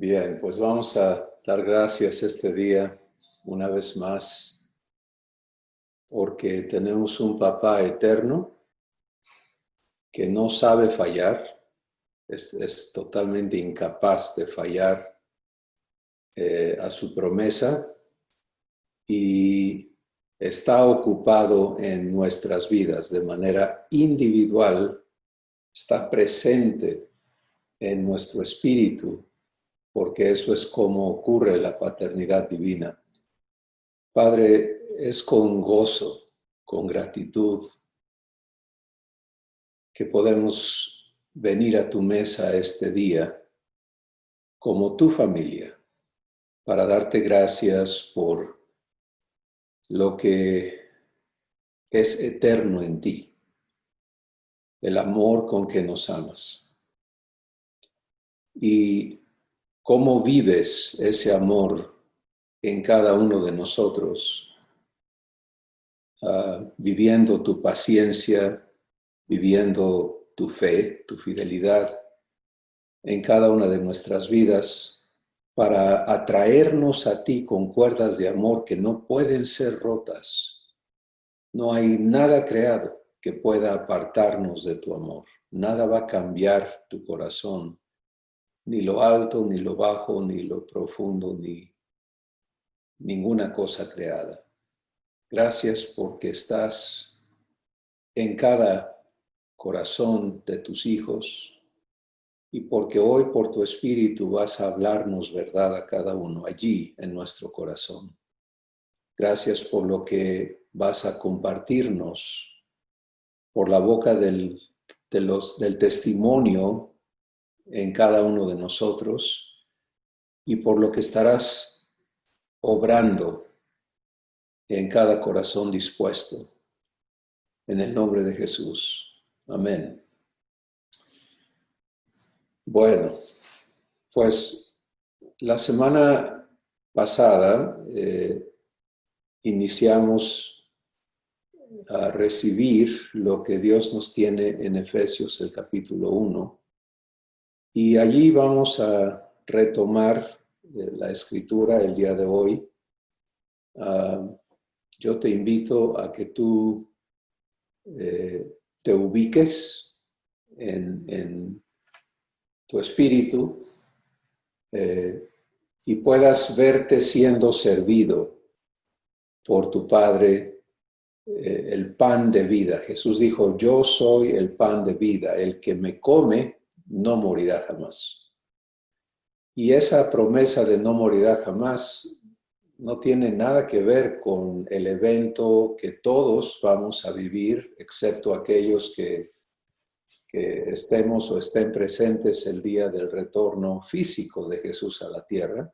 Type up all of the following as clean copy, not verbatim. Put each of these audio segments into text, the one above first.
Bien, pues vamos a dar gracias este día una vez más porque tenemos un Papá eterno que no sabe fallar, es totalmente incapaz de fallar a su promesa y está ocupado en nuestras vidas de manera individual, está presente en nuestro espíritu, porque eso es como ocurre la paternidad divina. Padre, es con gozo, con gratitud, que podemos venir a tu mesa este día como tu familia, para darte gracias por lo que es eterno en ti, el amor con que nos amas. Y cómo vives ese amor en cada uno de nosotros, viviendo tu paciencia, viviendo tu fe, tu fidelidad en cada una de nuestras vidas para atraernos a ti con cuerdas de amor que no pueden ser rotas. No hay nada creado que pueda apartarnos de tu amor. Nada va a cambiar tu corazón, ni lo alto, ni lo bajo, ni lo profundo, ni ninguna cosa creada. Gracias porque estás en cada corazón de tus hijos y porque hoy por tu Espíritu vas a hablarnos verdad a cada uno allí en nuestro corazón. Gracias por lo que vas a compartirnos por la boca del testimonio en cada uno de nosotros y por lo que estarás obrando en cada corazón dispuesto. En el nombre de Jesús. Amén. Bueno, pues la semana pasada iniciamos a recibir lo que Dios nos tiene en Efesios, el capítulo 1. Y allí vamos a retomar la escritura el día de hoy. Yo te invito a que tú te ubiques en tu espíritu y puedas verte siendo servido por tu Padre, el pan de vida. Jesús dijo, yo soy el pan de vida, el que me come no morirá jamás. Y esa promesa de no morirá jamás no tiene nada que ver con el evento que todos vamos a vivir, excepto aquellos que estemos o estén presentes el día del retorno físico de Jesús a la tierra.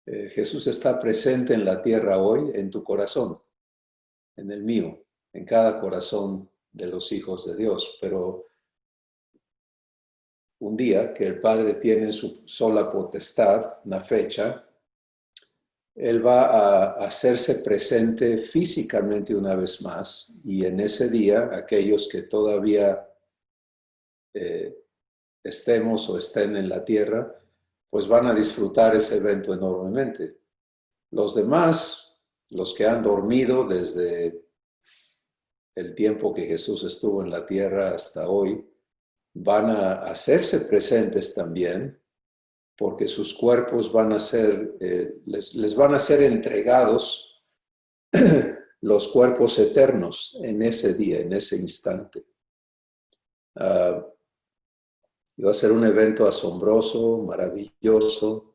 Jesús está presente en la tierra hoy, en tu corazón, en el mío, en cada corazón de los hijos de Dios. Pero un día que el Padre tiene su sola potestad, una fecha, Él va a hacerse presente físicamente una vez más. Y en ese día, aquellos que todavía estemos o estén en la tierra, pues van a disfrutar ese evento enormemente. Los demás, los que han dormido desde el tiempo que Jesús estuvo en la tierra hasta hoy, van a hacerse presentes también, porque sus cuerpos van a ser, les van a ser entregados los cuerpos eternos en ese día, en ese instante. Va a ser un evento asombroso, maravilloso,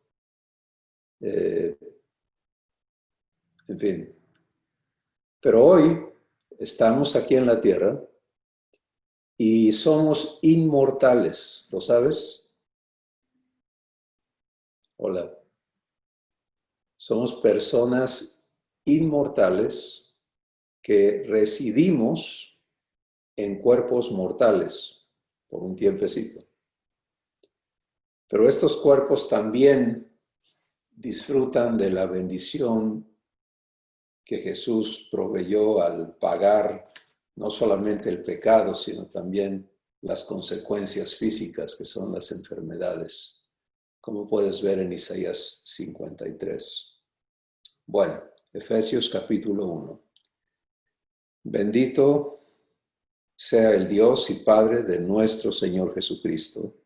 en fin. Pero hoy estamos aquí en la tierra y somos inmortales, ¿lo sabes? Hola. Somos personas inmortales que residimos en cuerpos mortales por un tiempecito. Pero estos cuerpos también disfrutan de la bendición que Jesús proveyó al pagar no solamente el pecado, sino también las consecuencias físicas que son las enfermedades, como puedes ver en Isaías 53. Bueno, Efesios capítulo 1. Bendito sea el Dios y Padre de nuestro Señor Jesucristo,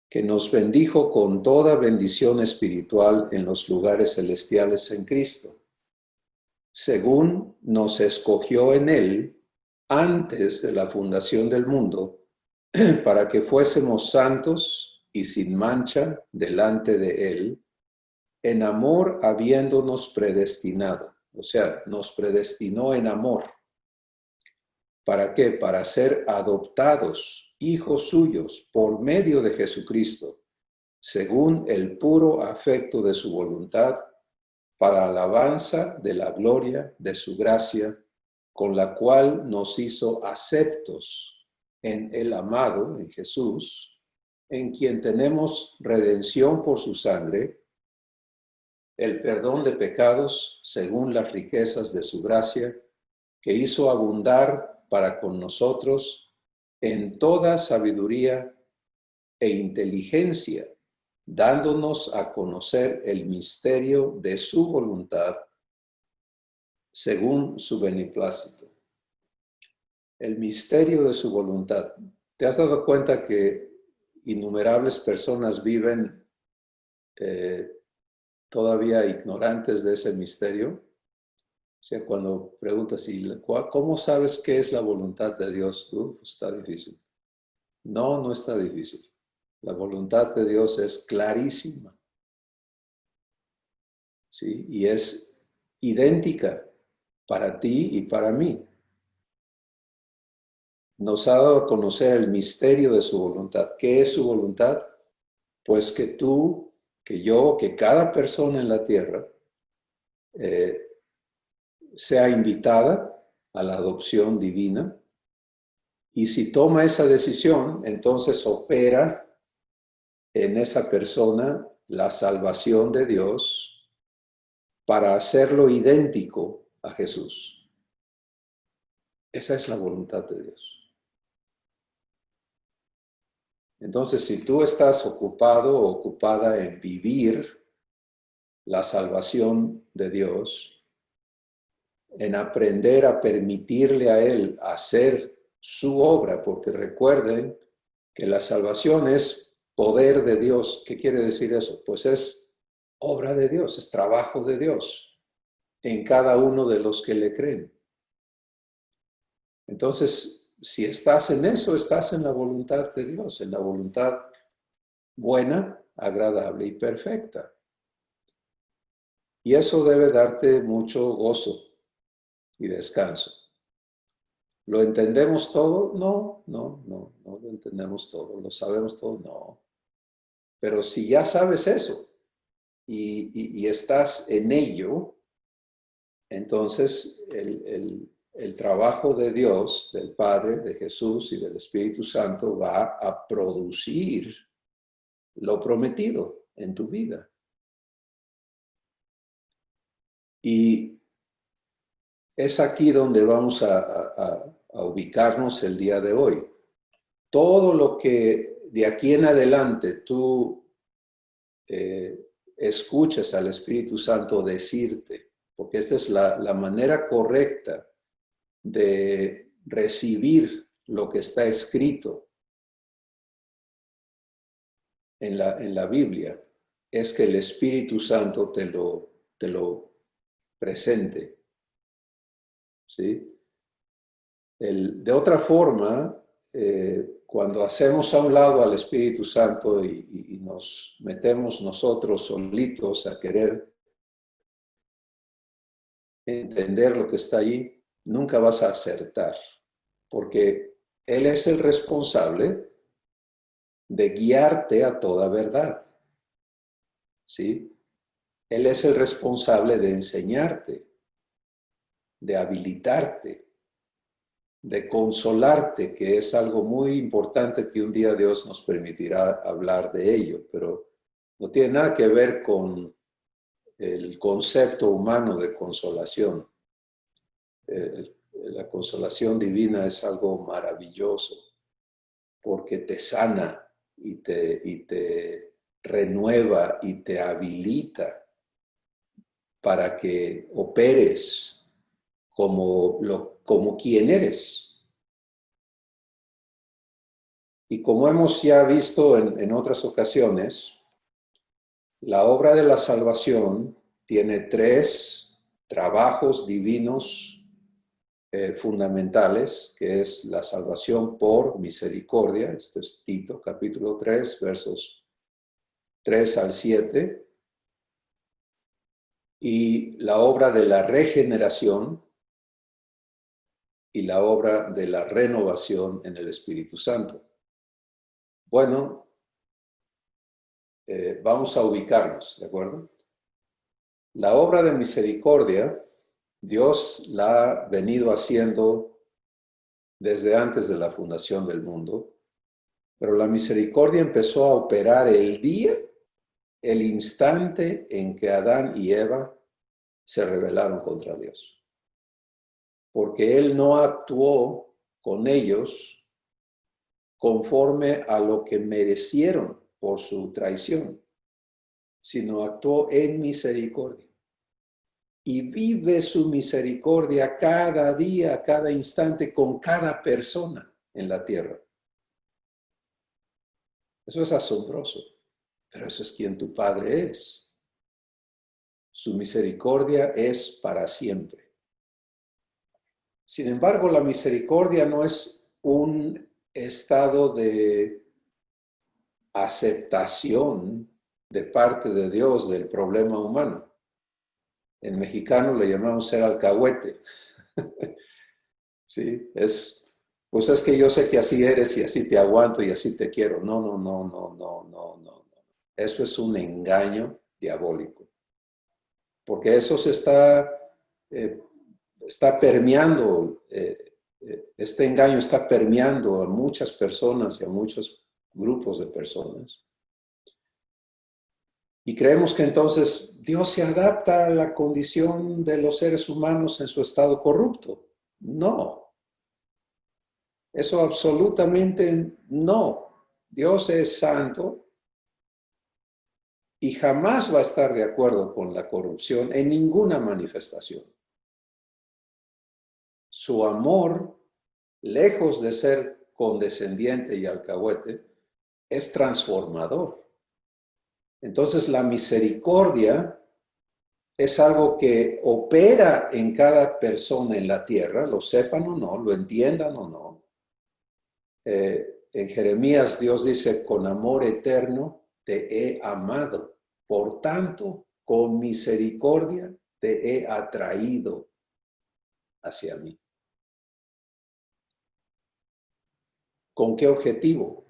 que nos bendijo con toda bendición espiritual en los lugares celestiales en Cristo, según nos escogió en Él antes de la fundación del mundo, para que fuésemos santos y sin mancha delante de Él, en amor habiéndonos predestinado. O sea, nos predestinó en amor. ¿Para qué? Para ser adoptados, hijos suyos, por medio de Jesucristo, según el puro afecto de su voluntad, para alabanza de la gloria de su gracia, con la cual nos hizo aceptos en el amado, en Jesús, en quien tenemos redención por su sangre, el perdón de pecados según las riquezas de su gracia, que hizo abundar para con nosotros en toda sabiduría e inteligencia, dándonos a conocer el misterio de su voluntad según su beneplácito. El misterio de su voluntad. ¿Te has dado cuenta que innumerables personas viven todavía ignorantes de ese misterio? O sea, cuando preguntas, ¿cómo sabes qué es la voluntad de Dios? Está difícil. No, no está difícil. La voluntad de Dios es clarísima, ¿sí? Y es idéntica para ti y para mí. Nos ha dado a conocer el misterio de su voluntad. ¿Qué es su voluntad? Pues que tú, que yo, que cada persona en la tierra sea invitada a la adopción divina, y si toma esa decisión, entonces opera en esa persona la salvación de Dios para hacerlo idéntico a Jesús. Esa es la voluntad de Dios. Entonces, si tú estás ocupado o ocupada en vivir la salvación de Dios, en aprender a permitirle a Él hacer su obra, porque recuerden que la salvación es poder de Dios. ¿Qué quiere decir eso? Pues es obra de Dios, es trabajo de Dios en cada uno de los que le creen. Entonces, si estás en eso, estás en la voluntad de Dios, en la voluntad buena, agradable y perfecta. Y eso debe darte mucho gozo y descanso. ¿Lo entendemos todo? No lo entendemos todo. ¿Lo sabemos todo? No. Pero si ya sabes eso y estás en ello, entonces el trabajo de Dios, del Padre, de Jesús y del Espíritu Santo va a producir lo prometido en tu vida. Y es aquí donde vamos a ubicarnos el día de hoy. Todo lo que de aquí en adelante tú escuchas al Espíritu Santo decirte, porque esta es la manera correcta de recibir lo que está escrito en la Biblia, es que el Espíritu Santo te lo presente. ¿Sí? De otra forma, cuando hacemos a un lado al Espíritu Santo y nos metemos nosotros solitos a querer entender lo que está allí, nunca vas a acertar, porque Él es el responsable de guiarte a toda verdad. ¿Sí? Él es el responsable de enseñarte, de habilitarte, de consolarte, que es algo muy importante que un día Dios nos permitirá hablar de ello, pero no tiene nada que ver con el concepto humano de consolación. La consolación divina es algo maravilloso porque te sana y te renueva y te habilita para que operes como quien eres. Y como hemos ya visto en otras ocasiones, la obra de la salvación tiene 3 trabajos divinos fundamentales, que es la salvación por misericordia. Este es Tito, capítulo 3, versos 3 al 7. Y la obra de la regeneración y la obra de la renovación en el Espíritu Santo. Bueno, vamos a ubicarnos, ¿de acuerdo? La obra de misericordia, Dios la ha venido haciendo desde antes de la fundación del mundo, pero la misericordia empezó a operar el instante en que Adán y Eva se rebelaron contra Dios. Porque Él no actuó con ellos conforme a lo que merecieron por su traición, sino actuó en misericordia. Y vive su misericordia cada día, cada instante, con cada persona en la tierra. Eso es asombroso, pero eso es quien tu Padre es. Su misericordia es para siempre. Sin embargo, la misericordia no es un estado de aceptación de parte de Dios del problema humano. En mexicano le llamamos ser alcahuete. Sí, pues es que yo sé que así eres y así te aguanto y así te quiero. No, no, no, no, no, no, no. Eso es un engaño diabólico. Porque eso se está permeando, este engaño está permeando a muchas personas y a muchos grupos de personas. Y creemos que entonces Dios se adapta a la condición de los seres humanos en su estado corrupto. No, eso absolutamente no. Dios es santo y jamás va a estar de acuerdo con la corrupción en ninguna manifestación. Su amor, lejos de ser condescendiente y alcahuete, es transformador. Entonces la misericordia es algo que opera en cada persona en la tierra, lo sepan o no, lo entiendan o no. En Jeremías Dios dice, con amor eterno te he amado, por tanto, con misericordia te he atraído hacia mí. ¿Con qué objetivo?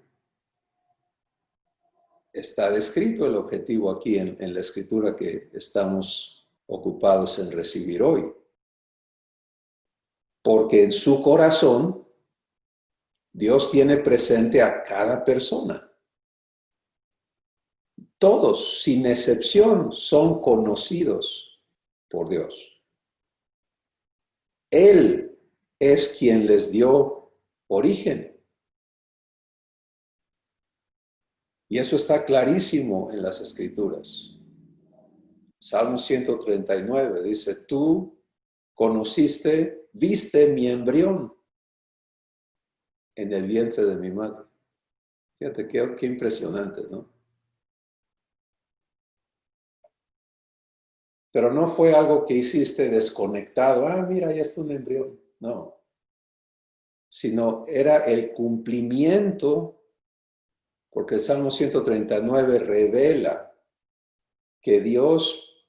Está descrito el objetivo aquí en la escritura que estamos ocupados en recibir hoy. Porque en su corazón Dios tiene presente a cada persona. Todos, sin excepción, son conocidos por Dios. Él es quien les dio origen. Y eso está clarísimo en las Escrituras. Salmo 139 dice, tú viste mi embrión en el vientre de mi madre. Fíjate qué impresionante, ¿no? Pero no fue algo que hiciste desconectado. Ah, mira, ya está un embrión. No. Sino era el cumplimiento, porque el Salmo 139 revela que Dios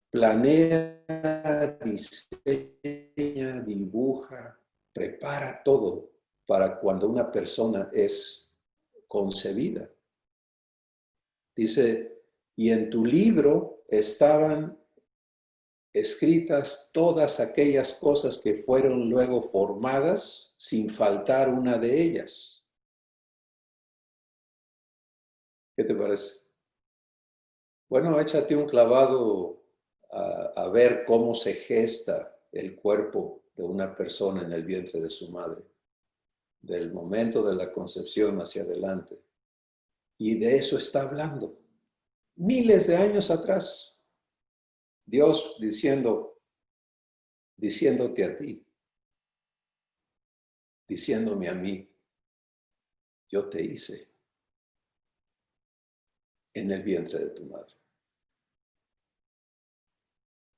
planea, diseña, dibuja, prepara todo para cuando una persona es concebida. Dice, y en tu libro estaban escritas todas aquellas cosas que fueron luego formadas sin faltar una de ellas. ¿Qué te parece? Bueno, échate un clavado a ver cómo se gesta el cuerpo de una persona en el vientre de su madre, del momento de la concepción hacia adelante. Y de eso está hablando. miles de años atrás. Dios diciéndote a ti, diciéndome a mí, yo te hice en el vientre de tu madre.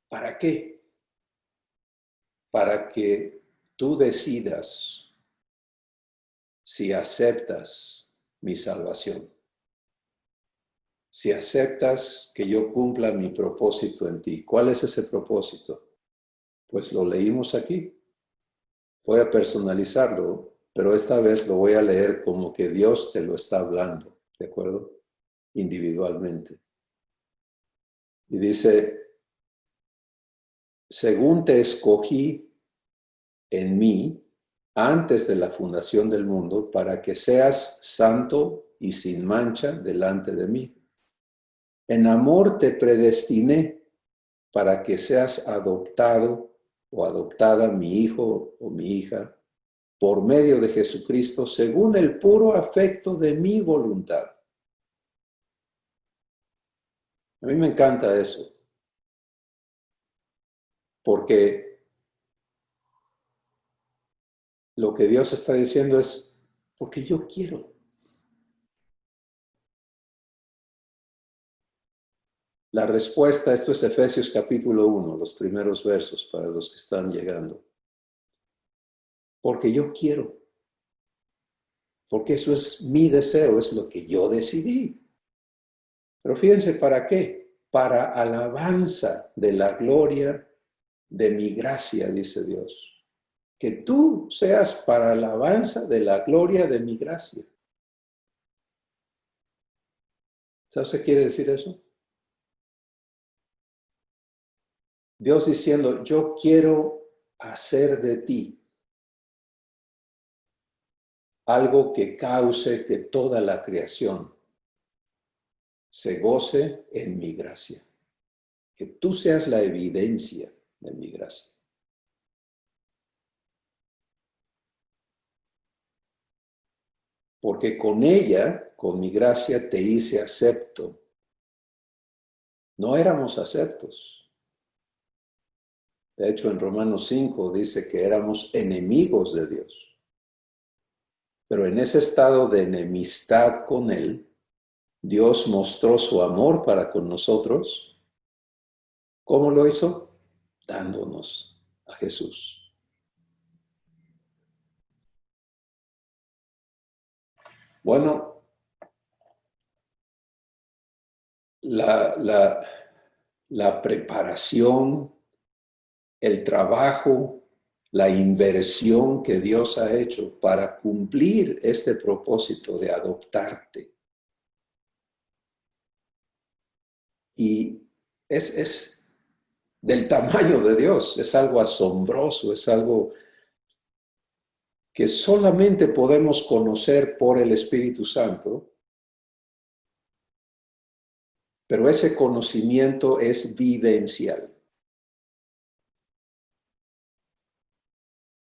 ¿Para qué? Para que tú decidas si aceptas mi salvación, si aceptas que yo cumpla mi propósito en ti. ¿Cuál es ese propósito? Pues lo leímos aquí. Voy a personalizarlo, pero esta vez lo voy a leer como que Dios te lo está hablando, ¿de acuerdo? Individualmente. Y dice, según te escogí en mí antes de la fundación del mundo, para que seas santo y sin mancha delante de mí. En amor te predestiné para que seas adoptado o adoptada, mi hijo o mi hija, por medio de Jesucristo, según el puro afecto de mi voluntad. A mí me encanta eso, porque lo que Dios está diciendo es, porque yo quiero. La respuesta, esto es Efesios capítulo 1, los primeros versos para los que están llegando. Porque yo quiero. Porque eso es mi deseo, es lo que yo decidí. Pero fíjense, ¿para qué? Para alabanza de la gloria de mi gracia, dice Dios. Que tú seas para alabanza de la gloria de mi gracia. ¿Sabes qué quiere decir eso? Dios diciendo, yo quiero hacer de ti algo que cause que toda la creación se goce en mi gracia. Que tú seas la evidencia de mi gracia. Porque con ella, con mi gracia, te hice acepto. No éramos aceptos. De hecho, en Romanos 5 dice que éramos enemigos de Dios. Pero en ese estado de enemistad con Él, Dios mostró su amor para con nosotros. ¿Cómo lo hizo? Dándonos a Jesús. Bueno, la preparación, el trabajo, la inversión que Dios ha hecho para cumplir este propósito de adoptarte. Y es del tamaño de Dios, es algo asombroso, es algo que solamente podemos conocer por el Espíritu Santo, pero ese conocimiento es vivencial.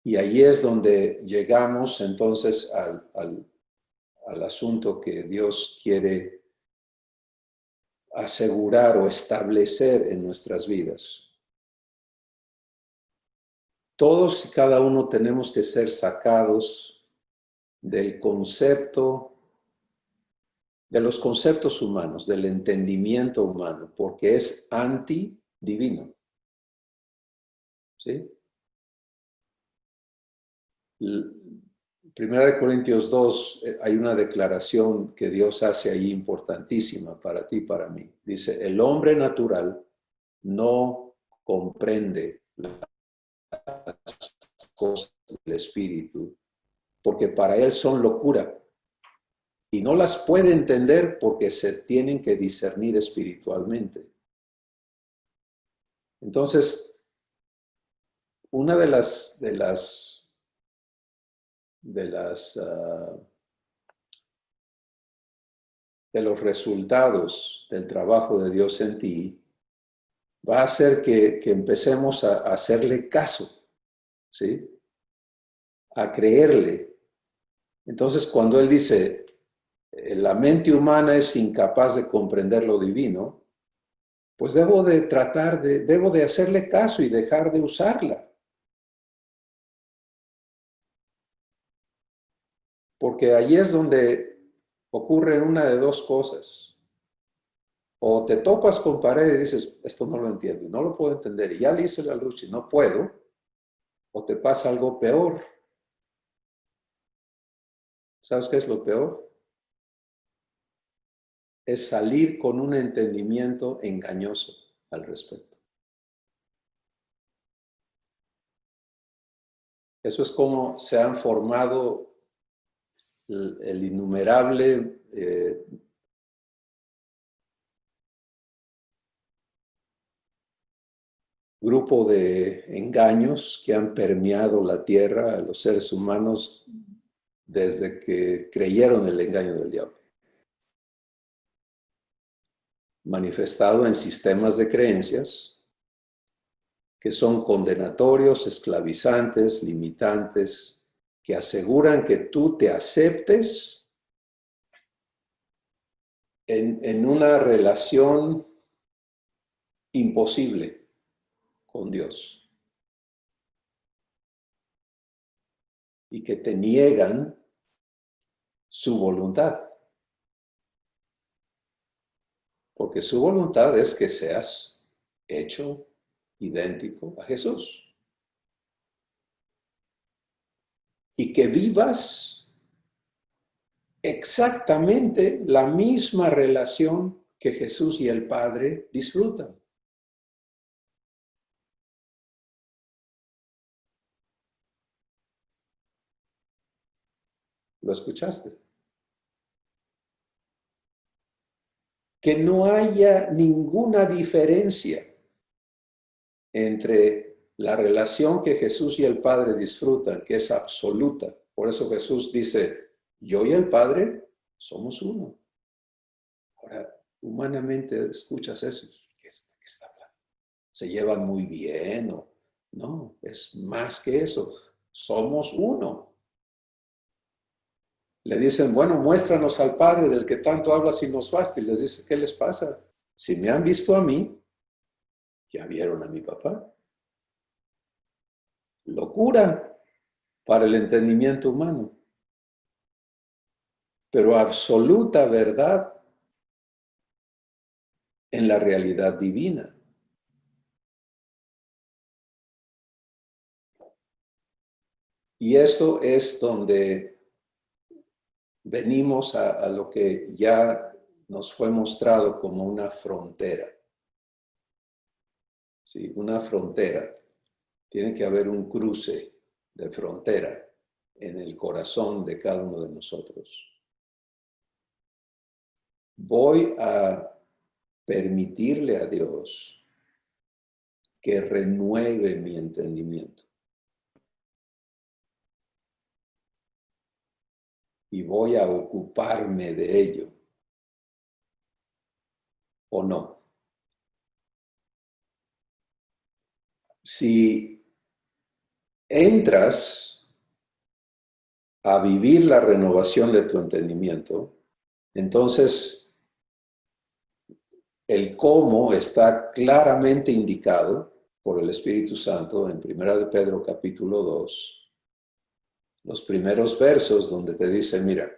Y ahí es donde llegamos entonces al asunto que Dios quiere asegurar o establecer en nuestras vidas. Todos y cada uno tenemos que ser sacados del concepto, de los conceptos humanos, del entendimiento humano, porque es antidivino. ¿Sí? Primera de Corintios 2, hay una declaración que Dios hace ahí importantísima para ti y para mí. Dice, el hombre natural no comprende las cosas del Espíritu, porque para él son locura, y no las puede entender porque se tienen que discernir espiritualmente. Entonces, una de los resultados del trabajo de Dios en ti va a ser que empecemos a hacerle caso, ¿sí? A creerle. Entonces, cuando Él dice, la mente humana es incapaz de comprender lo divino, pues debo de hacerle caso y dejar de usarla. Porque ahí es donde ocurre una de dos cosas. O te topas con pared y dices, esto no lo entiendo, no lo puedo entender, y ya le hice la lucha y no puedo, o te pasa algo peor. ¿Sabes qué es lo peor? Es salir con un entendimiento engañoso al respecto. Eso es como se han formado el innumerable grupo de engaños que han permeado la tierra a los seres humanos desde que creyeron el engaño del diablo. Manifestado en sistemas de creencias que son condenatorios, esclavizantes, limitantes, que aseguran que tú te aceptes en una relación imposible con Dios y que te niegan su voluntad, porque su voluntad es que seas hecho idéntico a Jesús y que vivas exactamente la misma relación que Jesús y el Padre disfrutan. ¿Lo escuchaste? Que no haya ninguna diferencia entre la relación que Jesús y el Padre disfrutan, que es absoluta. Por eso Jesús dice, yo y el Padre somos uno. Ahora, humanamente escuchas eso. ¿Qué está hablando? ¿Se llevan muy bien? ¿O? No, es más que eso. Somos uno. Le dicen, bueno, muéstranos al Padre del que tanto hablas y nos basta. Y les dice, ¿qué les pasa? Si me han visto a mí, ya vieron a mi papá. Locura para el entendimiento humano, pero absoluta verdad en la realidad divina. Y eso es donde venimos a lo que ya nos fue mostrado como una frontera. ¿Sí? Una frontera. Tiene que haber un cruce de frontera en el corazón de cada uno de nosotros. Voy a permitirle a Dios que renueve mi entendimiento. Y voy a ocuparme de ello. ¿O no? Si entras a vivir la renovación de tu entendimiento, entonces el cómo está claramente indicado por el Espíritu Santo en 1 de Pedro capítulo 2, los primeros versos donde te dice, mira,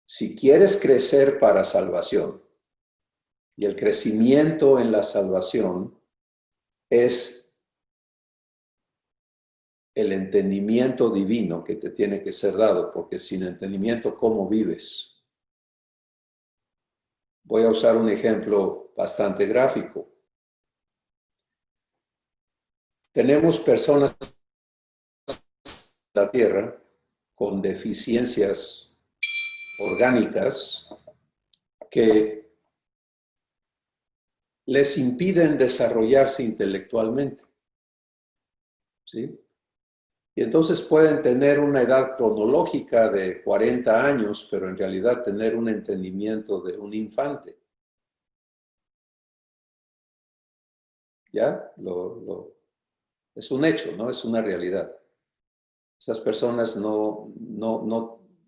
si quieres crecer para salvación, y el crecimiento en la salvación es el entendimiento divino que te tiene que ser dado, porque sin entendimiento, ¿cómo vives? Voy a usar un ejemplo bastante gráfico. Tenemos personas en la Tierra con deficiencias orgánicas que les impiden desarrollarse intelectualmente, ¿sí? Y entonces pueden tener una edad cronológica de 40 años, pero en realidad tener un entendimiento de un infante. ¿Ya? Es un hecho, ¿no? Es una realidad. Estas personas no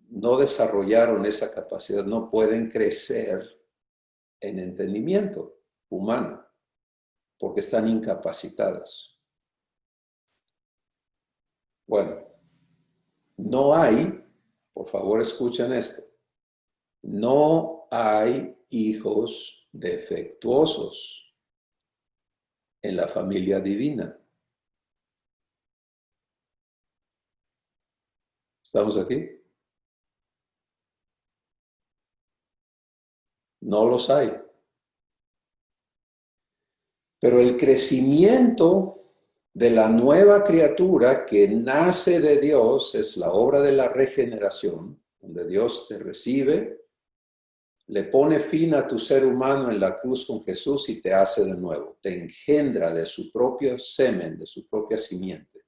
no desarrollaron esa capacidad, no pueden crecer en entendimiento humano, porque están incapacitadas. Bueno, no hay, por favor escuchen esto, no hay hijos defectuosos en la familia divina. ¿Estamos aquí? No los hay. Pero el crecimiento de la nueva criatura que nace de Dios es la obra de la regeneración, donde Dios te recibe, le pone fin a tu ser humano en la cruz con Jesús y te hace de nuevo. Te engendra de su propio semen, de su propia simiente.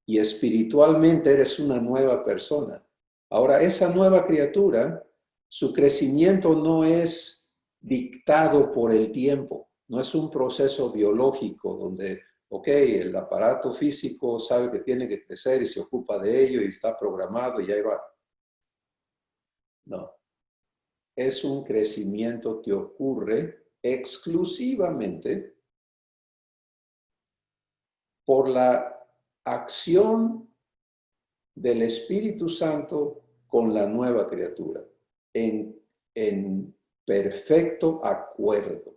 Y espiritualmente eres una nueva persona. Ahora, esa nueva criatura, su crecimiento no es dictado por el tiempo. No es un proceso biológico donde, ok, el aparato físico sabe que tiene que crecer y se ocupa de ello y está programado y ahí va. No. Es un crecimiento que ocurre exclusivamente por la acción del Espíritu Santo con la nueva criatura, en perfecto acuerdo.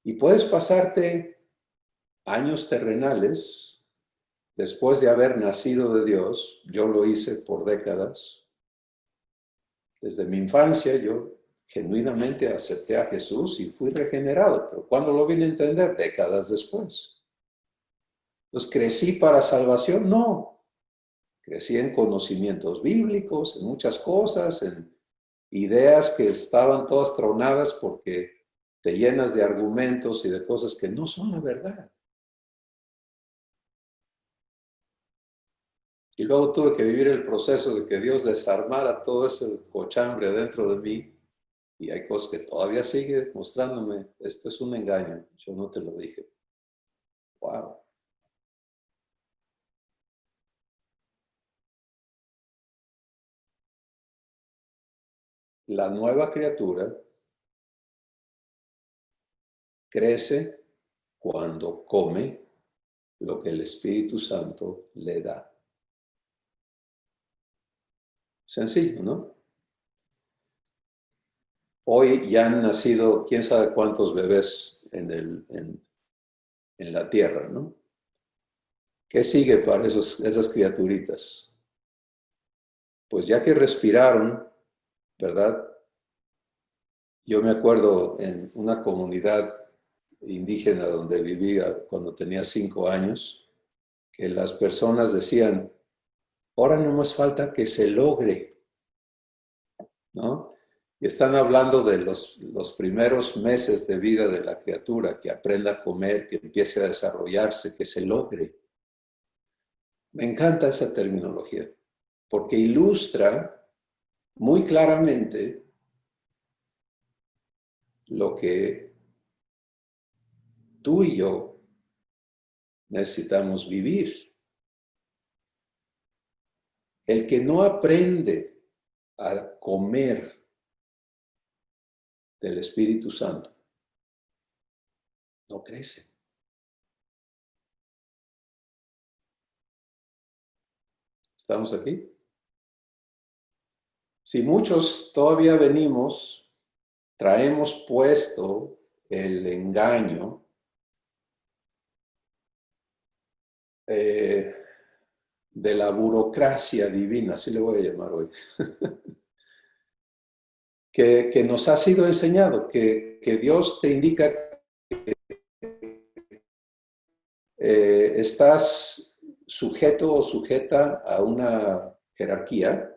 Y puedes pasarte años terrenales después de haber nacido de Dios. Yo lo hice por décadas. Desde mi infancia yo genuinamente acepté a Jesús y fui regenerado. Pero ¿cuándo lo vine a entender? Décadas después. Entonces, ¿crecí para salvación? No. Crecí en conocimientos bíblicos, en muchas cosas, en ideas que estaban todas tronadas porque te llenas de argumentos y de cosas que no son la verdad. Y luego tuve que vivir el proceso de que Dios desarmara todo ese cochambre dentro de mí. Y hay cosas que todavía sigue mostrándome, esto es un engaño, yo no te lo dije. Wow. La nueva criatura crece cuando come lo que el Espíritu Santo le da. Sencillo, ¿no? Hoy ya han nacido quién sabe cuántos bebés en la tierra, ¿no? ¿Qué sigue para esas criaturitas? Pues ya que respiraron, ¿verdad? Yo me acuerdo en una comunidad indígena donde vivía cuando tenía 5 años, que las personas decían, ahora no más falta que se logre, ¿no? Y están hablando de los primeros meses de vida de la criatura, que aprenda a comer, que empiece a desarrollarse, que se logre. Me encanta esa terminología, porque ilustra muy claramente lo que tú y yo necesitamos vivir. El que no aprende a comer del Espíritu Santo no crece. ¿Estamos aquí? Si muchos todavía venimos, traemos puesto el engaño de la burocracia divina, así le voy a llamar hoy, que nos ha sido enseñado, que Dios te indica que estás sujeto o sujeta a una jerarquía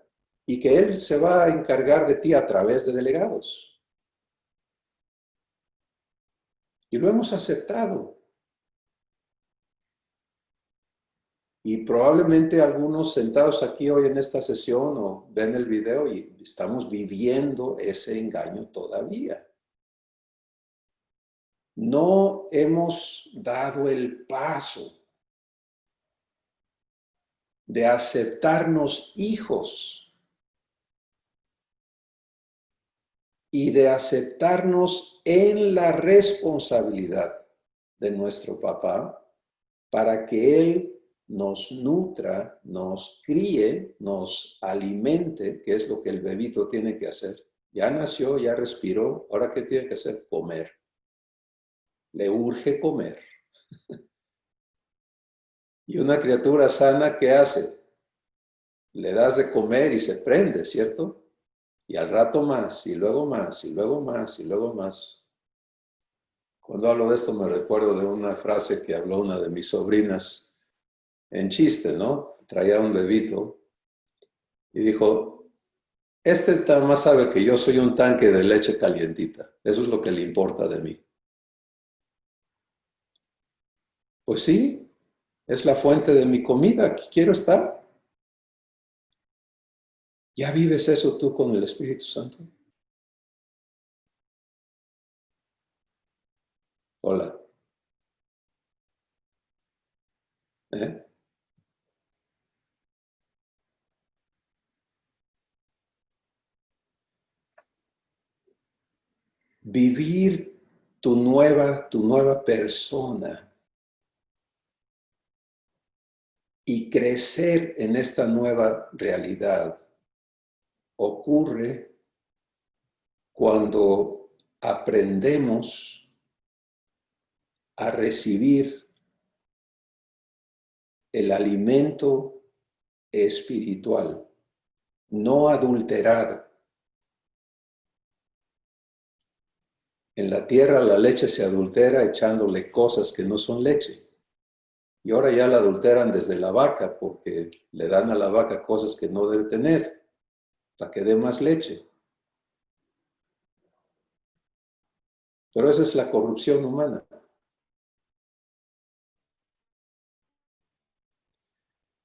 y que Él se va a encargar de ti a través de delegados. Y lo hemos aceptado. Y probablemente algunos sentados aquí hoy en esta sesión o ven el video y estamos viviendo ese engaño todavía. no hemos dado el paso de aceptarnos hijos y de aceptarnos en la responsabilidad de nuestro papá para que Él nos nutra, nos críe, nos alimente, que es lo que el bebito tiene que hacer. Ya nació, ya respiró, ahora ¿qué tiene que hacer? Comer. Le urge comer. Y una criatura sana, ¿qué hace? Le das de comer y se prende, ¿cierto? Y al rato más, y luego más, y luego más, y luego más. Cuando hablo de esto me recuerdo de una frase que habló una de mis sobrinas en chiste, ¿no? Traía un bebito y dijo, este nada más sabe que yo soy un tanque de leche calientita. Eso es lo que le importa de mí. Pues sí, es la fuente de mi comida. Aquí quiero estar. ¿Ya vives eso tú con el Espíritu Santo? Hola. ¿Eh? Vivir tu nueva persona y crecer en esta nueva realidad ocurre cuando aprendemos a recibir el alimento espiritual, no adulterado. En la tierra la leche se adultera echándole cosas que no son leche. Y ahora ya la adulteran desde la vaca porque le dan a la vaca cosas que no debe tener para que dé más leche. Pero esa es la corrupción humana.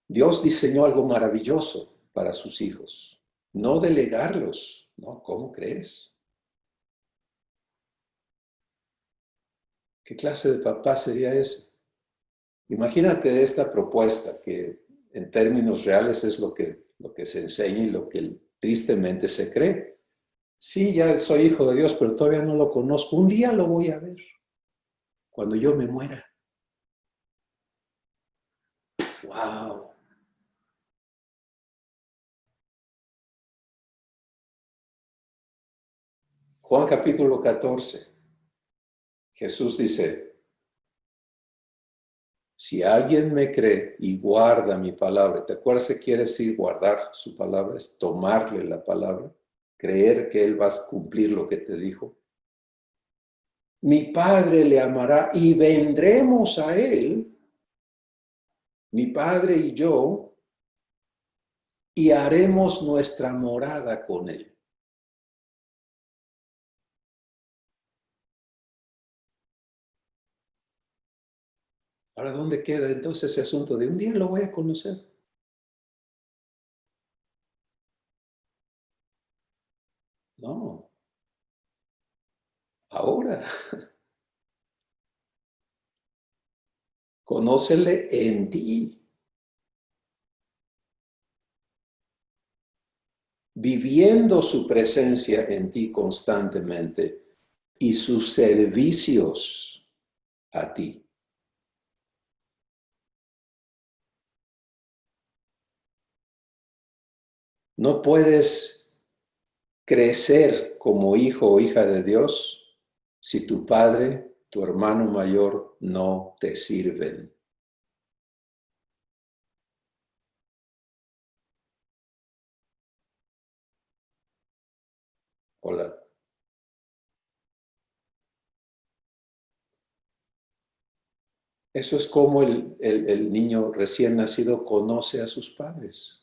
Dios diseñó algo maravilloso para sus hijos. No delegarlos. ¿No? ¿Cómo crees? ¿Qué clase de papá sería ese? Imagínate esta propuesta que en términos reales es lo que se enseña y lo que tristemente se cree. Sí, ya soy hijo de Dios, pero todavía no lo conozco. Un día lo voy a ver, cuando yo me muera. ¡Wow! Juan capítulo 14. Jesús dice, si alguien me cree y guarda mi palabra, ¿te acuerdas que quiere decir guardar su palabra? Es tomarle la palabra, creer que Él va a cumplir lo que te dijo. Mi Padre le amará y vendremos a Él, mi Padre y yo, y haremos nuestra morada con Él. Ahora, ¿dónde queda entonces ese asunto de un día lo voy a conocer? No, ahora. Conócele en ti, viviendo su presencia en ti constantemente y sus servicios a ti. No puedes crecer como hijo o hija de Dios si tu padre, tu hermano mayor no te sirven. Hola. Eso es como el niño recién nacido conoce a sus padres.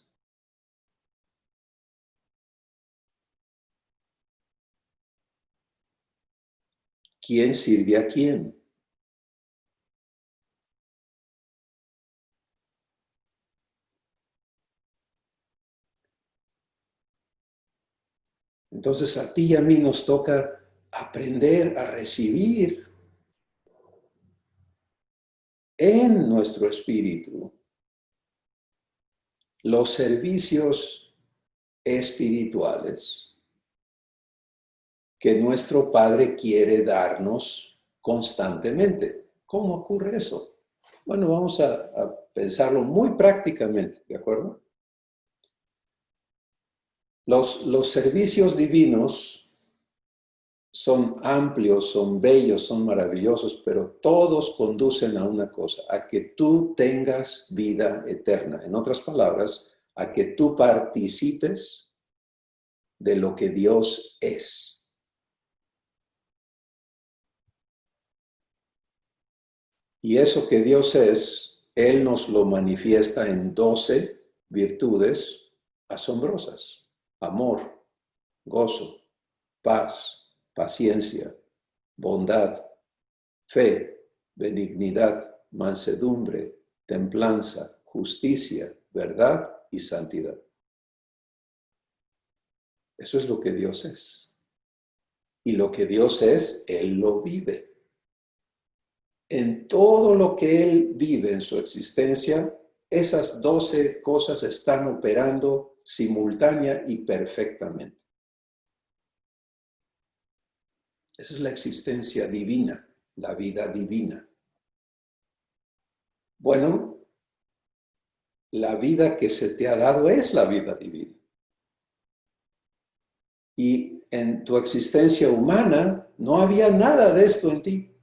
¿Quién sirve a quién? Entonces a ti y a mí nos toca aprender a recibir en nuestro espíritu los servicios espirituales que nuestro Padre quiere darnos constantemente. ¿Cómo ocurre eso? Bueno, vamos a pensarlo muy prácticamente, ¿de acuerdo? Los servicios divinos son amplios, son bellos, son maravillosos, pero todos conducen a una cosa, a que tú tengas vida eterna. En otras palabras, a que tú participes de lo que Dios es. Y eso que Dios es, Él nos lo manifiesta en 12 virtudes asombrosas: amor, gozo, paz, paciencia, bondad, fe, benignidad, mansedumbre, templanza, justicia, verdad y santidad. Eso es lo que Dios es. Y lo que Dios es, Él lo vive. En todo lo que Él vive en su existencia, esas 12 cosas están operando simultánea y perfectamente. Esa es la existencia divina, la vida divina. Bueno, la vida que se te ha dado es la vida divina. Y en tu existencia humana no había nada de esto en ti.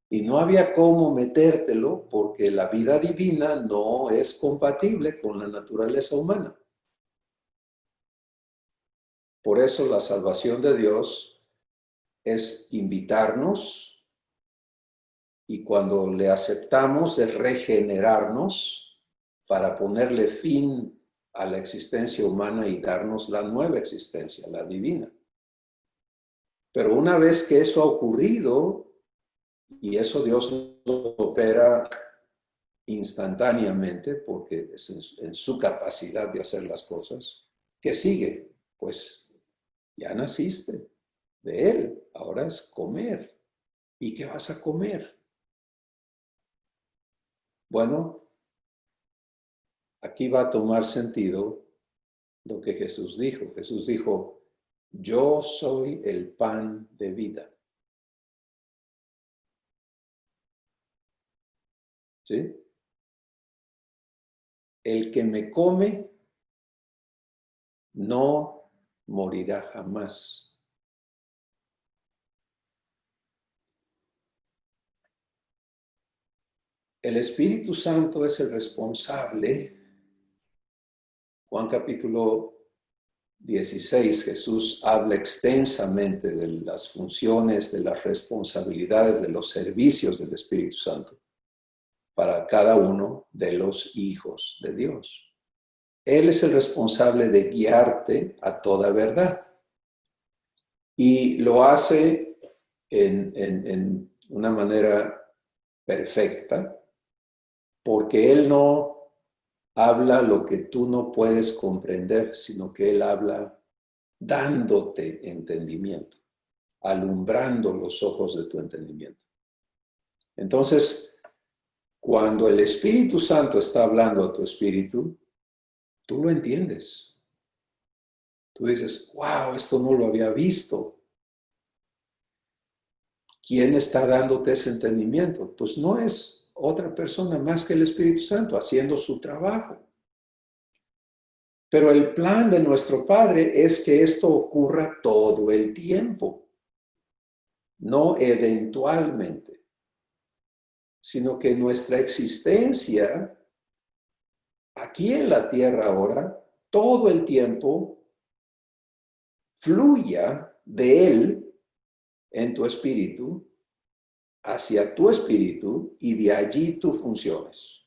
Y no había cómo metértelo porque la vida divina no es compatible con la naturaleza humana. Por eso la salvación de Dios es invitarnos, y cuando le aceptamos es regenerarnos para ponerle fin a la existencia humana y darnos la nueva existencia, la divina. Pero una vez que eso ha ocurrido, y eso Dios opera instantáneamente porque es en su capacidad de hacer las cosas, ¿qué sigue? Pues ya naciste de Él, ahora es comer. ¿Y qué vas a comer? Bueno, aquí va a tomar sentido lo que Jesús dijo. Jesús dijo, yo soy el pan de vida. ¿Sí? El que me come no morirá jamás. El Espíritu Santo es el responsable. Juan capítulo 16, Jesús habla extensamente de las funciones, de las responsabilidades, de los servicios del Espíritu Santo para cada uno de los hijos de Dios. Él es el responsable de guiarte a toda verdad. Y lo hace en una manera perfecta, porque Él no habla lo que tú no puedes comprender, sino que Él habla dándote entendimiento, alumbrando los ojos de tu entendimiento. Entonces, cuando el Espíritu Santo está hablando a tu espíritu, tú lo entiendes. Tú dices, wow, esto no lo había visto. ¿Quién está dándote ese entendimiento? Pues no es otra persona más que el Espíritu Santo haciendo su trabajo. Pero el plan de nuestro Padre es que esto ocurra todo el tiempo, no eventualmente, sino que nuestra existencia aquí en la tierra ahora, todo el tiempo, fluya de Él en tu espíritu, hacia tu espíritu, y de allí tú funciones.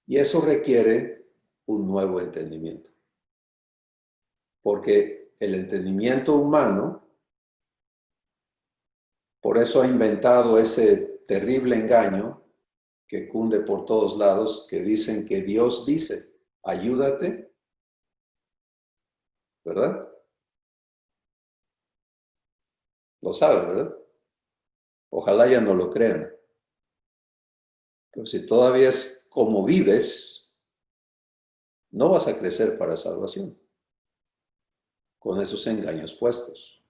Y eso requiere un nuevo entendimiento. Porque el entendimiento humano, por eso ha inventado ese terrible engaño que cunde por todos lados, que dicen que Dios dice, ayúdate, ¿verdad? Lo saben, ¿verdad? Ojalá ya no lo crean. Pero si todavía es como vives, no vas a crecer para salvación con esos engaños puestos.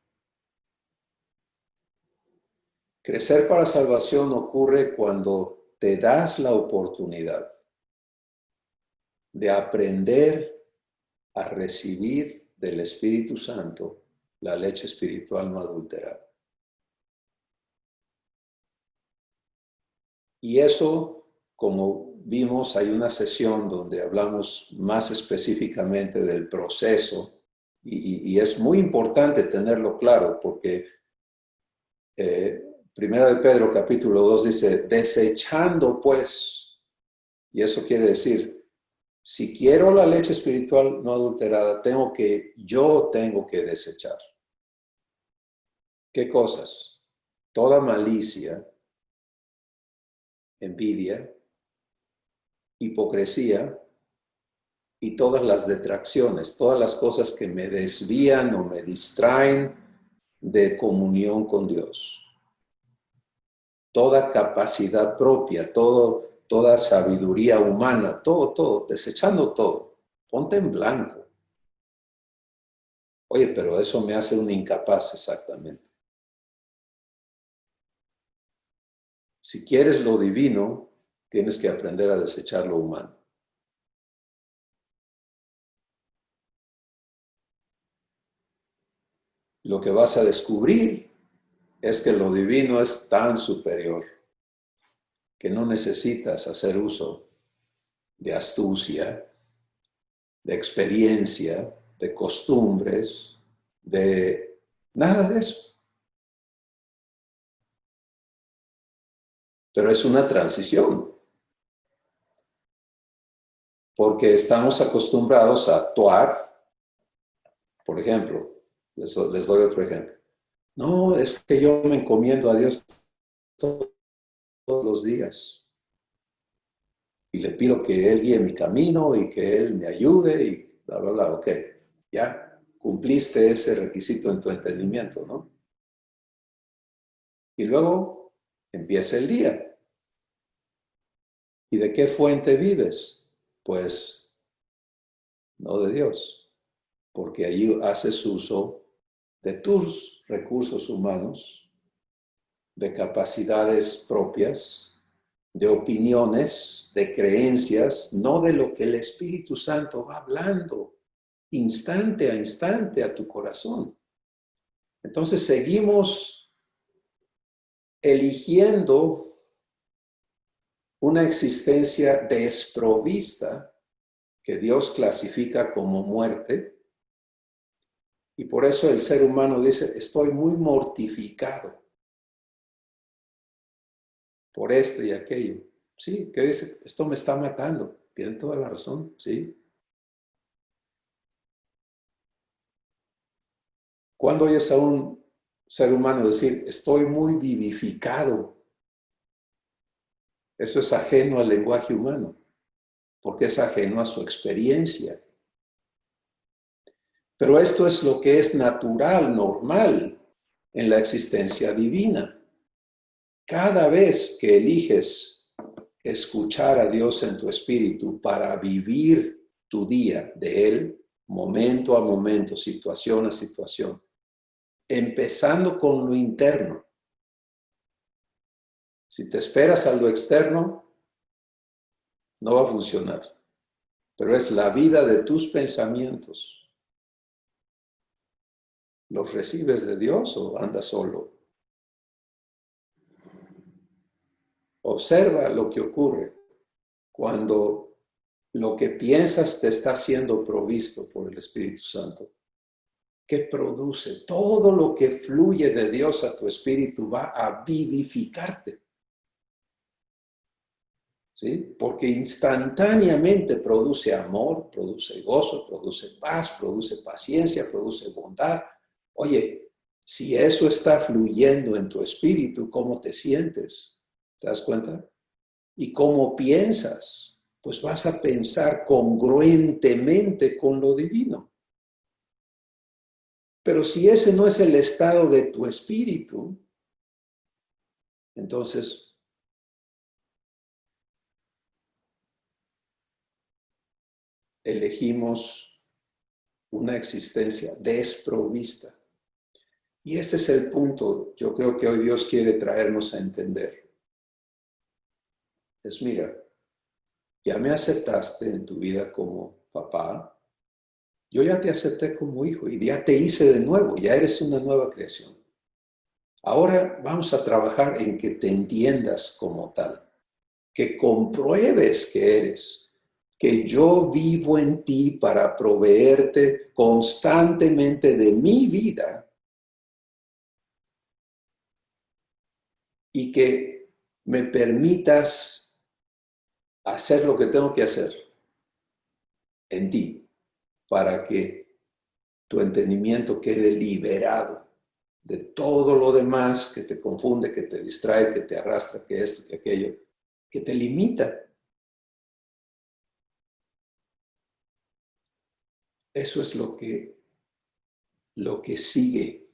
Crecer para salvación ocurre cuando te das la oportunidad de aprender a recibir del Espíritu Santo la leche espiritual no adulterada. Y eso, como vimos, hay una sesión donde hablamos más específicamente del proceso y es muy importante tenerlo claro porque Primera de Pedro capítulo 2 dice, desechando pues, y eso quiere decir, si quiero la leche espiritual no adulterada, yo tengo que desechar. ¿Qué cosas? Toda malicia, envidia, hipocresía y todas las detracciones, todas las cosas que me desvían o me distraen de comunión con Dios. Toda capacidad propia, toda sabiduría humana, todo, desechando todo. Ponte en blanco. Oye, pero eso me hace un incapaz exactamente. Si quieres lo divino, tienes que aprender a desechar lo humano. Lo que vas a descubrir es que lo divino es tan superior que no necesitas hacer uso de astucia, de experiencia, de costumbres, de nada de eso. Pero es una transición, porque estamos acostumbrados a actuar. Por ejemplo, les doy otro ejemplo. No, es que yo me encomiendo a Dios todos los días y le pido que Él guíe mi camino y que Él me ayude y bla, bla, bla. Ok, ya cumpliste ese requisito en tu entendimiento, ¿no? Y luego empieza el día. ¿Y de qué fuente vives? Pues no de Dios, porque allí haces uso de tus recursos humanos, de capacidades propias, de opiniones, de creencias, no de lo que el Espíritu Santo va hablando instante a instante a tu corazón. Entonces seguimos eligiendo una existencia desprovista que Dios clasifica como muerte, y por eso el ser humano dice, estoy muy mortificado por esto y aquello. Sí, ¿qué dice? Esto me está matando. Tienen toda la razón, ¿sí? ¿Cuándo oyes a un ser humano decir, estoy muy vivificado? Eso es ajeno al lenguaje humano, porque es ajeno a su experiencia. Pero esto es lo que es natural, normal en la existencia divina. Cada vez que eliges escuchar a Dios en tu espíritu para vivir tu día de Él, momento a momento, situación a situación, empezando con lo interno. Si te esperas a lo externo, no va a funcionar. Pero es la vida de tus pensamientos. ¿Los recibes de Dios o andas solo? Observa lo que ocurre cuando lo que piensas te está siendo provisto por el Espíritu Santo. ¿Qué produce? Todo lo que fluye de Dios a tu espíritu va a vivificarte. ¿Sí? Porque instantáneamente produce amor, produce gozo, produce paz, produce paciencia, produce bondad. Oye, si eso está fluyendo en tu espíritu, ¿cómo te sientes? ¿Te das cuenta? ¿Y cómo piensas? Pues vas a pensar congruentemente con lo divino. Pero si ese no es el estado de tu espíritu, entonces elegimos una existencia desprovista. Y ese es el punto, yo creo que hoy Dios quiere traernos a entender. Es, mira, ya me aceptaste en tu vida como papá, yo ya te acepté como hijo y ya te hice de nuevo, ya eres una nueva creación. Ahora vamos a trabajar en que te entiendas como tal, que compruebes que eres, que yo vivo en ti para proveerte constantemente de mi vida y que me permitas hacer lo que tengo que hacer en ti para que tu entendimiento quede liberado de todo lo demás que te confunde, que te distrae, que te arrastra, que esto, que aquello, que te limita. Eso es lo que sigue.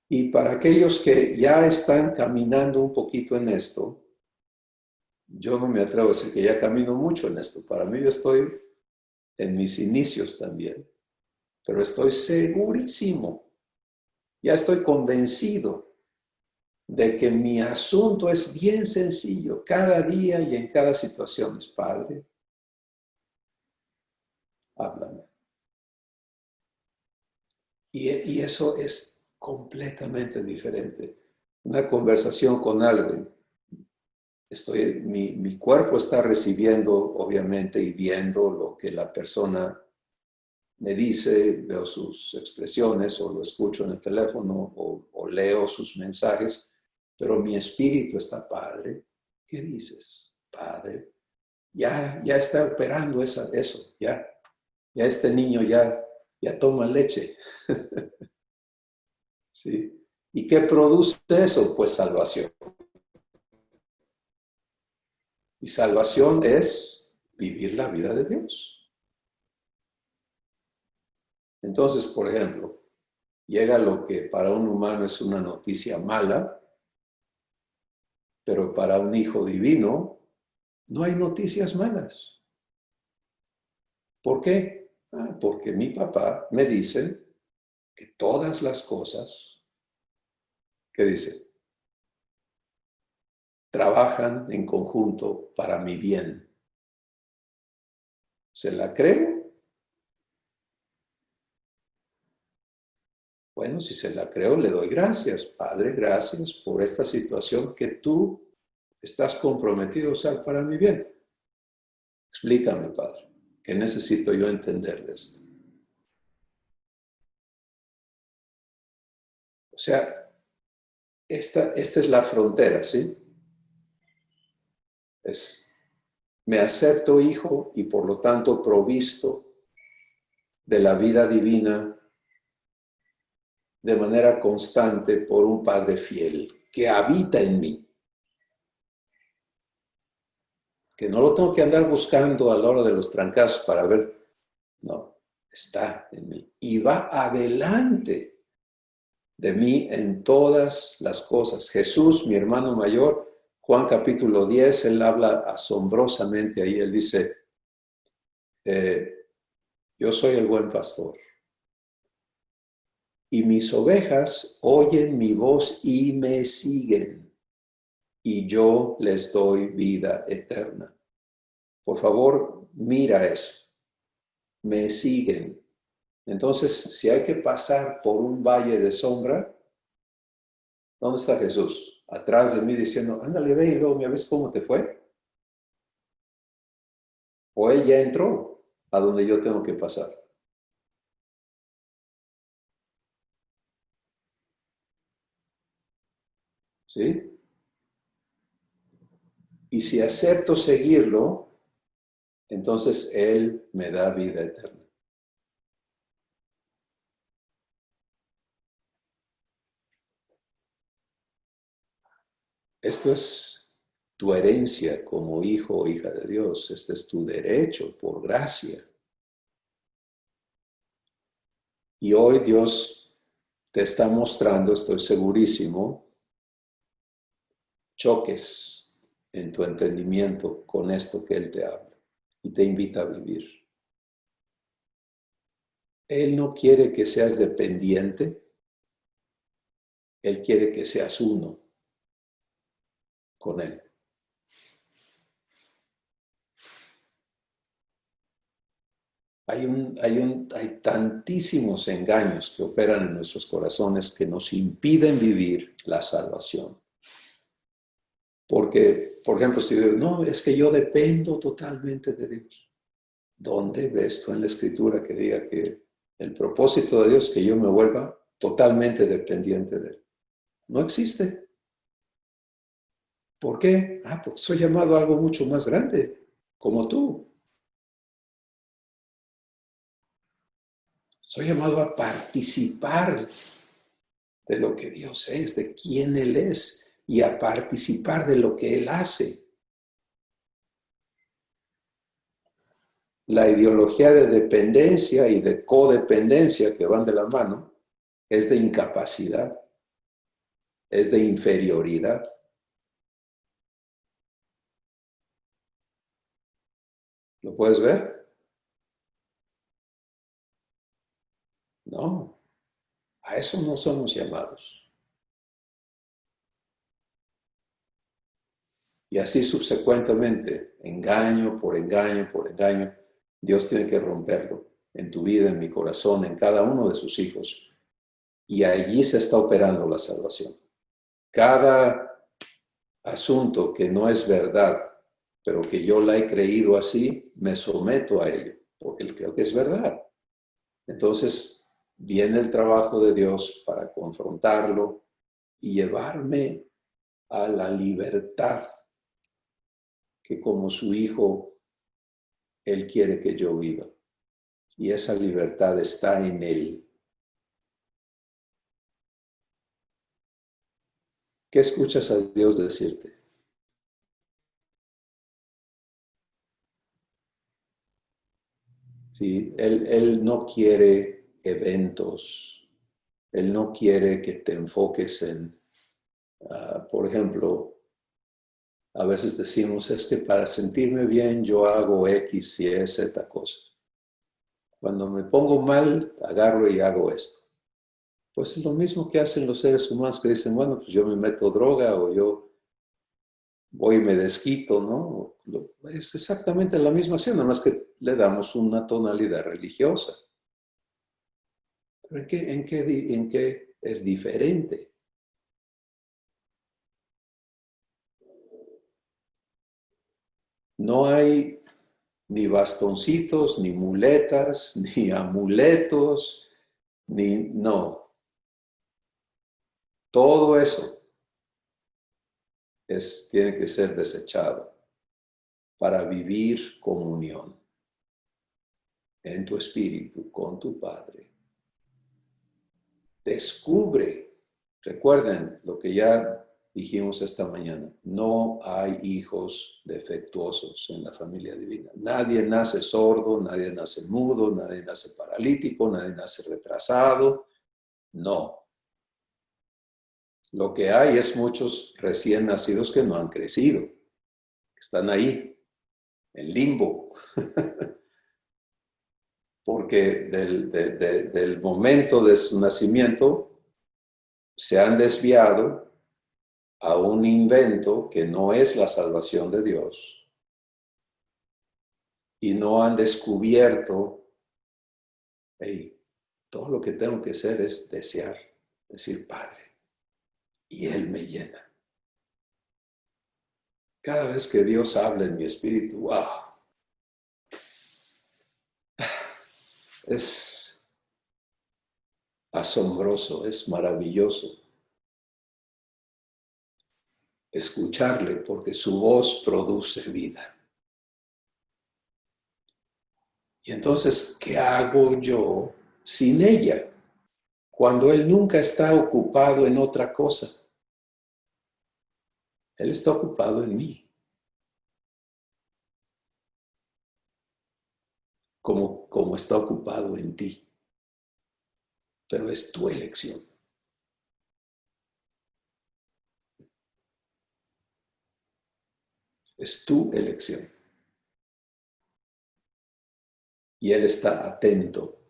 Y para aquellos que ya están caminando un poquito en esto, yo no me atrevo a decir que ya camino mucho en esto. Para mí yo estoy en mis inicios también, pero estoy segurísimo, ya estoy convencido de que mi asunto es bien sencillo, cada día y en cada situación. Es, Padre, háblame. Y eso es completamente diferente. Una conversación con alguien. Mi cuerpo está recibiendo, obviamente, y viendo lo que la persona me dice, veo sus expresiones, o lo escucho en el teléfono, o leo sus mensajes, pero mi espíritu está, Padre, ¿qué dices? Padre, ya está operando eso, ya este niño ya toma leche. ¿Sí? ¿Y qué produce eso? Pues salvación. Y salvación es vivir la vida de Dios. Entonces, por ejemplo, llega lo que para un humano es una noticia mala, pero para un hijo divino no hay noticias malas. ¿Por qué? Porque mi papá me dice que todas las cosas, ¿qué dice? Trabajan en conjunto para mi bien. ¿Se la creo? Bueno, si se la creo, le doy gracias. Padre, gracias por esta situación que tú estás comprometido a usar para mi bien. Explícame, Padre, ¿qué necesito yo entender de esto? O sea, esta es la frontera, ¿sí? Me acepto hijo y por lo tanto provisto de la vida divina de manera constante por un Padre fiel que habita en mí. Que no lo tengo que andar buscando a la hora de los trancazos para ver. No, está en mí. Y va adelante de mí en todas las cosas. Jesús, mi hermano mayor, Juan capítulo 10, él habla asombrosamente ahí. Él dice, yo soy el buen pastor. Y mis ovejas oyen mi voz y me siguen. Y yo les doy vida eterna. Por favor, mira eso. Me siguen. Entonces, si hay que pasar por un valle de sombra, ¿dónde está Jesús? Atrás de mí diciendo, ándale, ve y luego me ves cómo te fue. O Él ya entró a donde yo tengo que pasar. ¿Sí? Y si acepto seguirlo, entonces Él me da vida eterna. Esto es tu herencia como hijo o hija de Dios. Este es tu derecho por gracia. Y hoy Dios te está mostrando, estoy segurísimo, choques en tu entendimiento con esto que Él te habla y te invita a vivir. Él no quiere que seas dependiente, Él quiere que seas uno con Él. Hay tantísimos engaños que operan en nuestros corazones que nos impiden vivir la salvación. Porque, por ejemplo, si digo, no, es que yo dependo totalmente de Dios. ¿Dónde ves tú en la Escritura que diga que el propósito de Dios es que yo me vuelva totalmente dependiente de Él? No existe. ¿Por qué? Porque soy llamado a algo mucho más grande, como tú. Soy llamado a participar de lo que Dios es, de quién Él es, y a participar de lo que Él hace. La ideología de dependencia y de codependencia que van de la mano es de incapacidad, es de inferioridad. ¿Lo puedes ver? No, a eso no somos llamados. Y así subsecuentemente, engaño por engaño por engaño, Dios tiene que romperlo en tu vida, en mi corazón, en cada uno de sus hijos. Y allí se está operando la salvación. Cada asunto que no es verdad, pero que yo la he creído así, me someto a ello, porque creo que es verdad. Entonces viene el trabajo de Dios para confrontarlo y llevarme a la libertad que como su hijo Él quiere que yo viva. Y esa libertad está en Él. ¿Qué escuchas a Dios decirte? ¿Sí? Él no quiere eventos. Él no quiere que te enfoques en, por ejemplo, a veces decimos, es que para sentirme bien yo hago X, Y, Z cosas. Cuando me pongo mal, agarro y hago esto. Pues es lo mismo que hacen los seres humanos que dicen, bueno, pues yo me meto droga o yo voy y me desquito, ¿no? Es exactamente la misma acción, nada más que le damos una tonalidad religiosa. ¿Pero en qué es diferente? No hay ni bastoncitos, ni muletas, ni amuletos, no. Todo eso tiene que ser desechado para vivir comunión en tu espíritu con tu Padre. Descubre, recuerden lo que ya dijimos esta mañana, no hay hijos defectuosos en la familia divina. Nadie nace sordo, nadie nace mudo, nadie nace paralítico, nadie nace retrasado. No. Lo que hay es muchos recién nacidos que no han crecido, que están ahí, en limbo, porque del momento de su nacimiento se han desviado a un invento que no es la salvación de Dios y no han descubierto, hey, todo lo que tengo que hacer es desear, decir Padre, y Él me llena. Cada vez que Dios habla en mi espíritu, wow, es asombroso, es maravilloso escucharle porque su voz produce vida. Y entonces, ¿qué hago yo sin ella? Cuando Él nunca está ocupado en otra cosa. Él está ocupado en mí. Como está ocupado en ti. pero es tu elección. Es tu elección. Y Él está atento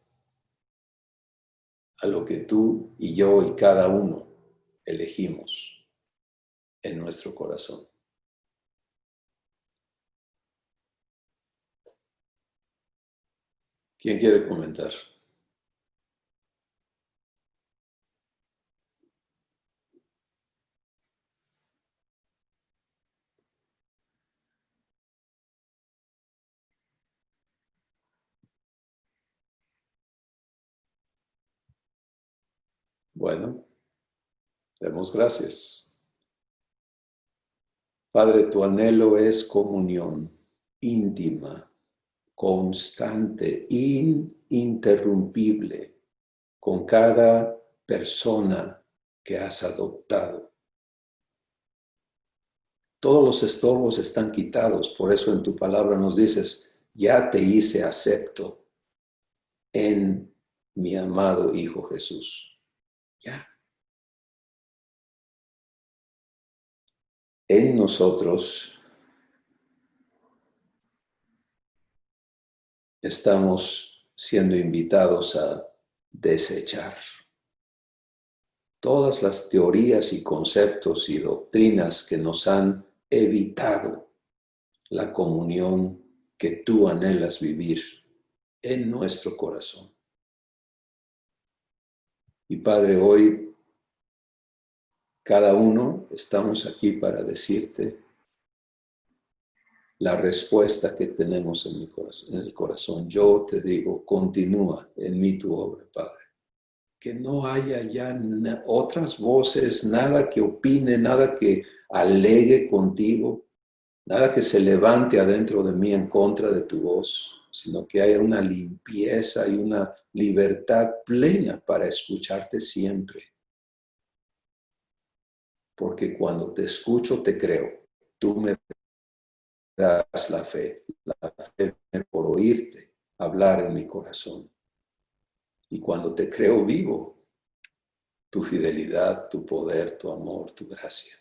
a lo que tú y yo y cada uno elegimos en nuestro corazón. ¿Quién quiere comentar? Bueno, demos gracias. Padre, tu anhelo es comunión íntima, constante, ininterrumpible con cada persona que has adoptado. Todos los estorbos están quitados, por eso en tu palabra nos dices, ya te hice acepto en mi amado Hijo Jesús. Ya. En nosotros estamos siendo invitados a desechar todas las teorías y conceptos y doctrinas que nos han evitado la comunión que tú anhelas vivir en nuestro corazón. Y Padre, hoy cada uno estamos aquí para decirte la respuesta que tenemos en mi corazón, en el corazón. Yo te digo, continúa en mí tu obra, Padre. Que no haya ya otras voces, nada que opine, nada que alegue contigo, nada que se levante adentro de mí en contra de tu voz, sino que haya una limpieza y una libertad plena para escucharte siempre. Porque cuando te escucho, te creo. Tú me das la fe por oírte hablar en mi corazón. Y cuando te creo vivo, tu fidelidad, tu poder, tu amor, tu gracia.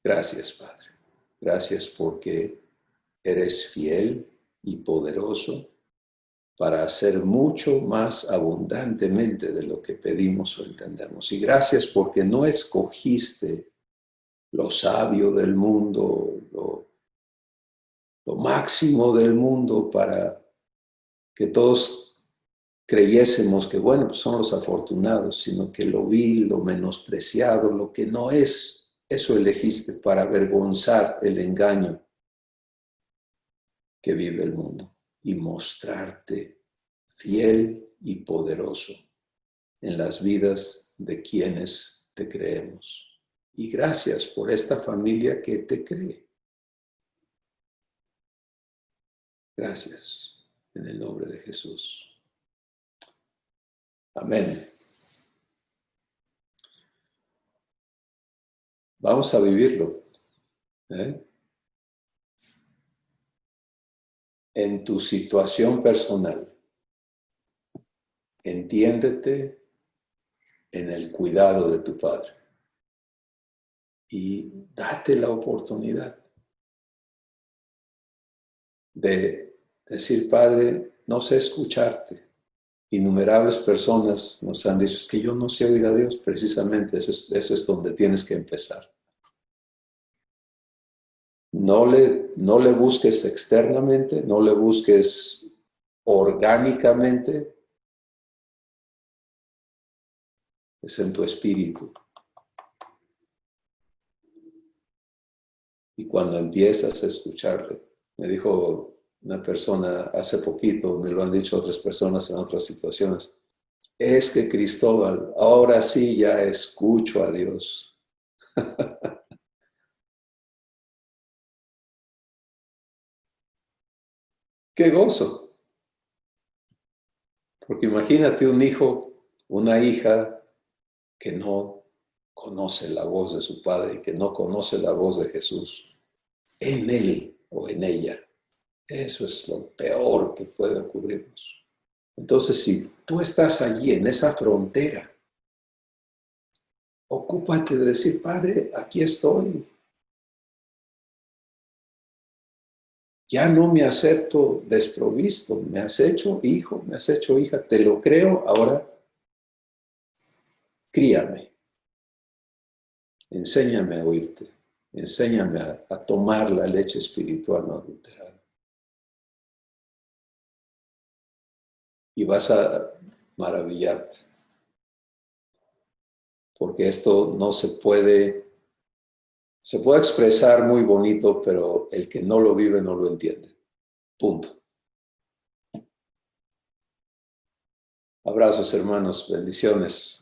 Gracias, Padre. Gracias porque eres fiel y poderoso para hacer mucho más abundantemente de lo que pedimos o entendemos. Y gracias porque no escogiste lo sabio del mundo, lo máximo del mundo para que todos creyésemos que, bueno, pues son los afortunados, sino que lo vil, lo menospreciado, lo que no es, eso elegiste para avergonzar el engaño que vive el mundo y mostrarte fiel y poderoso en las vidas de quienes te creemos. Y gracias por esta familia que te cree. Gracias en el nombre de Jesús. Amén. Vamos a vivirlo. En tu situación personal. Entiéndete en el cuidado de tu Padre. Y date la oportunidad de decir, Padre, no sé escucharte. Innumerables personas nos han dicho, es que yo no sé oír a Dios. Precisamente eso es donde tienes que empezar. No le busques externamente, no le busques orgánicamente, es en tu espíritu. Y cuando empiezas a escucharle, me dijo una persona hace poquito, me lo han dicho otras personas en otras situaciones, es que Cristóbal, ahora sí ya escucho a Dios. ¡Qué gozo! Porque imagínate un hijo, una hija que no conoce la voz de su padre y que no conoce la voz de Jesús en él o en ella. Eso es lo peor que puede ocurrirnos. Entonces, si tú estás allí en esa frontera, ocúpate de decir, Padre, aquí estoy. Ya no me acepto desprovisto, me has hecho hijo, me has hecho hija, te lo creo, ahora críame, enséñame a oírte, enséñame a tomar la leche espiritual no adulterada. Y vas a maravillarte, porque esto no se puede expresar muy bonito, pero el que no lo vive no lo entiende. Punto. Abrazos, hermanos, bendiciones.